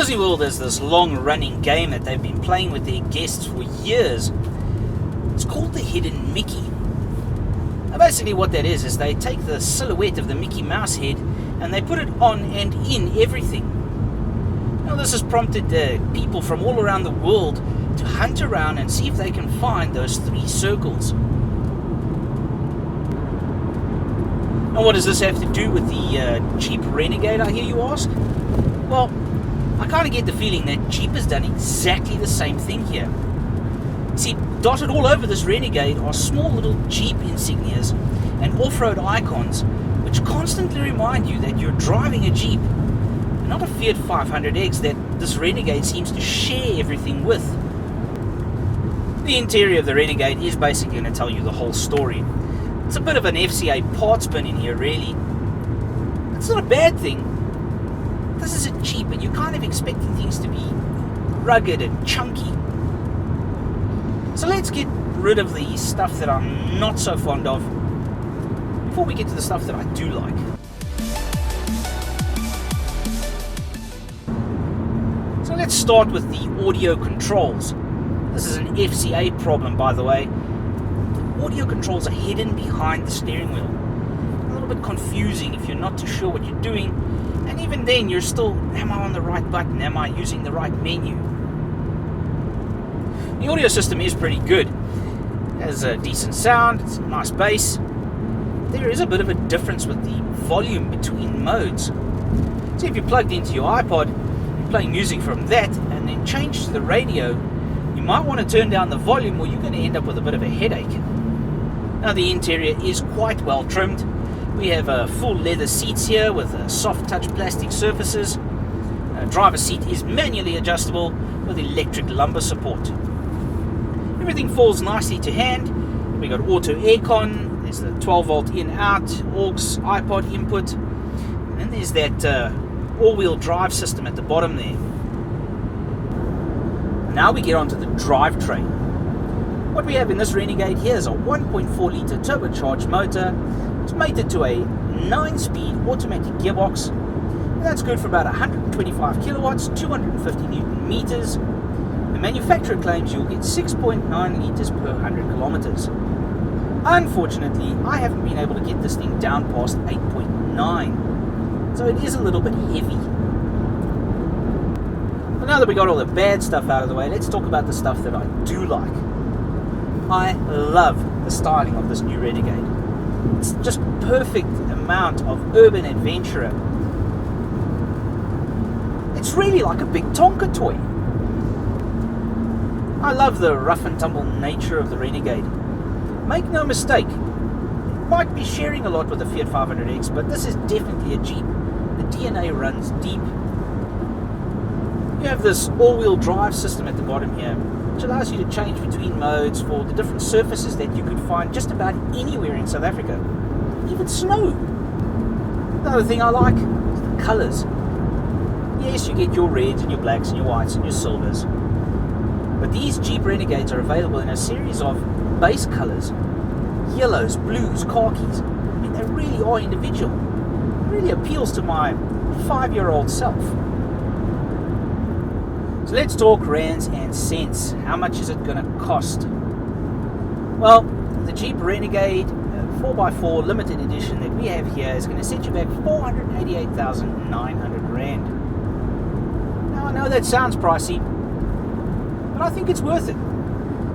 Disney World has this long-running game that they've been playing with their guests for years. It's called the Hidden Mickey. Now basically what that is they take the silhouette of the Mickey Mouse head and they put it on and in everything. Now this has prompted people from all around the world to hunt around and see if they can find those 3 circles. Now what does this have to do with the Jeep Renegade, I hear you ask? Well, I kind of get the feeling that Jeep has done exactly the same thing here. See, dotted all over this Renegade are small little Jeep insignias and off-road icons which constantly remind you that you're driving a Jeep and not a Fiat 500X that this Renegade seems to share everything with. The interior of the Renegade is basically going to tell you the whole story. It's a bit of an FCA parts bin in here, really. It's not a bad thing. This is a Jeep, and you're kind of expecting things to be rugged and chunky. So let's get rid of the stuff that I'm not so fond of before we get to the stuff that I do like. So let's start with the audio controls. This is an FCA problem, by the way. Audio controls are hidden behind the steering wheel. A little bit confusing if you're not too sure what you're doing, and even then you're still, am I on the right button? Am I using the right menu? The audio system is pretty good. It has a decent sound, it's a nice bass. There is a bit of a difference with the volume between modes. So if you're plugged into your iPod, you're playing music from that and then change to the radio, you might want to turn down the volume or you're going to end up with a bit of a headache. Now the interior is quite well trimmed. We have full leather seats here with soft touch plastic surfaces. Driver's seat is manually adjustable with electric lumbar support. Everything falls nicely to hand. We got auto aircon, there's the 12 volt in out, aux, iPod input, and then there's that all-wheel drive system at the bottom there. Now we get onto the drivetrain. What we have in this Renegade here is a 1.4 litre turbocharged motor. It's mated to a 9-speed automatic gearbox. And that's good for about 125 kilowatts, 250 newton meters. The manufacturer claims you'll get 6.9 litres per 100 kilometers. Unfortunately, I haven't been able to get this thing down past 8.9, so it is a little bit heavy. But now that we got all the bad stuff out of the way, let's talk about the stuff that I do like. I love the styling of this new Renegade. It's just perfect amount of urban adventurer. It's really like a big Tonka toy. I love the rough and tumble nature of the Renegade. Make no mistake, it might be sharing a lot with the Fiat 500X, but this is definitely a Jeep. The DNA runs deep. You have this all-wheel drive system at the bottom here, which allows you to change between modes for the different surfaces that you could find just about anywhere in South Africa, even snow. Another thing I like is the colours. Yes, you get your reds and your blacks and your whites and your silvers, but these Jeep Renegades are available in a series of base colours: yellows, blues, khakis. I mean, they really are individual. It really appeals to my 5-year-old self. So let's talk rands and cents. How much is it going to cost? Well, the Jeep Renegade 4x4 limited edition that we have here is going to set you back 488,900 Rand. Now I know that sounds pricey, but I think it's worth it,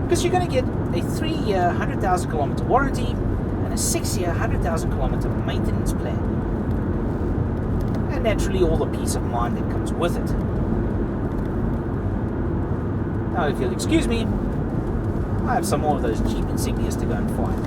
because you're going to get a 3-year 100,000 kilometer warranty and a 6-year 100,000 kilometer maintenance plan, and naturally all the peace of mind that comes with it. Now if you'll excuse me, I have some more of those Jeep insignias to go and find.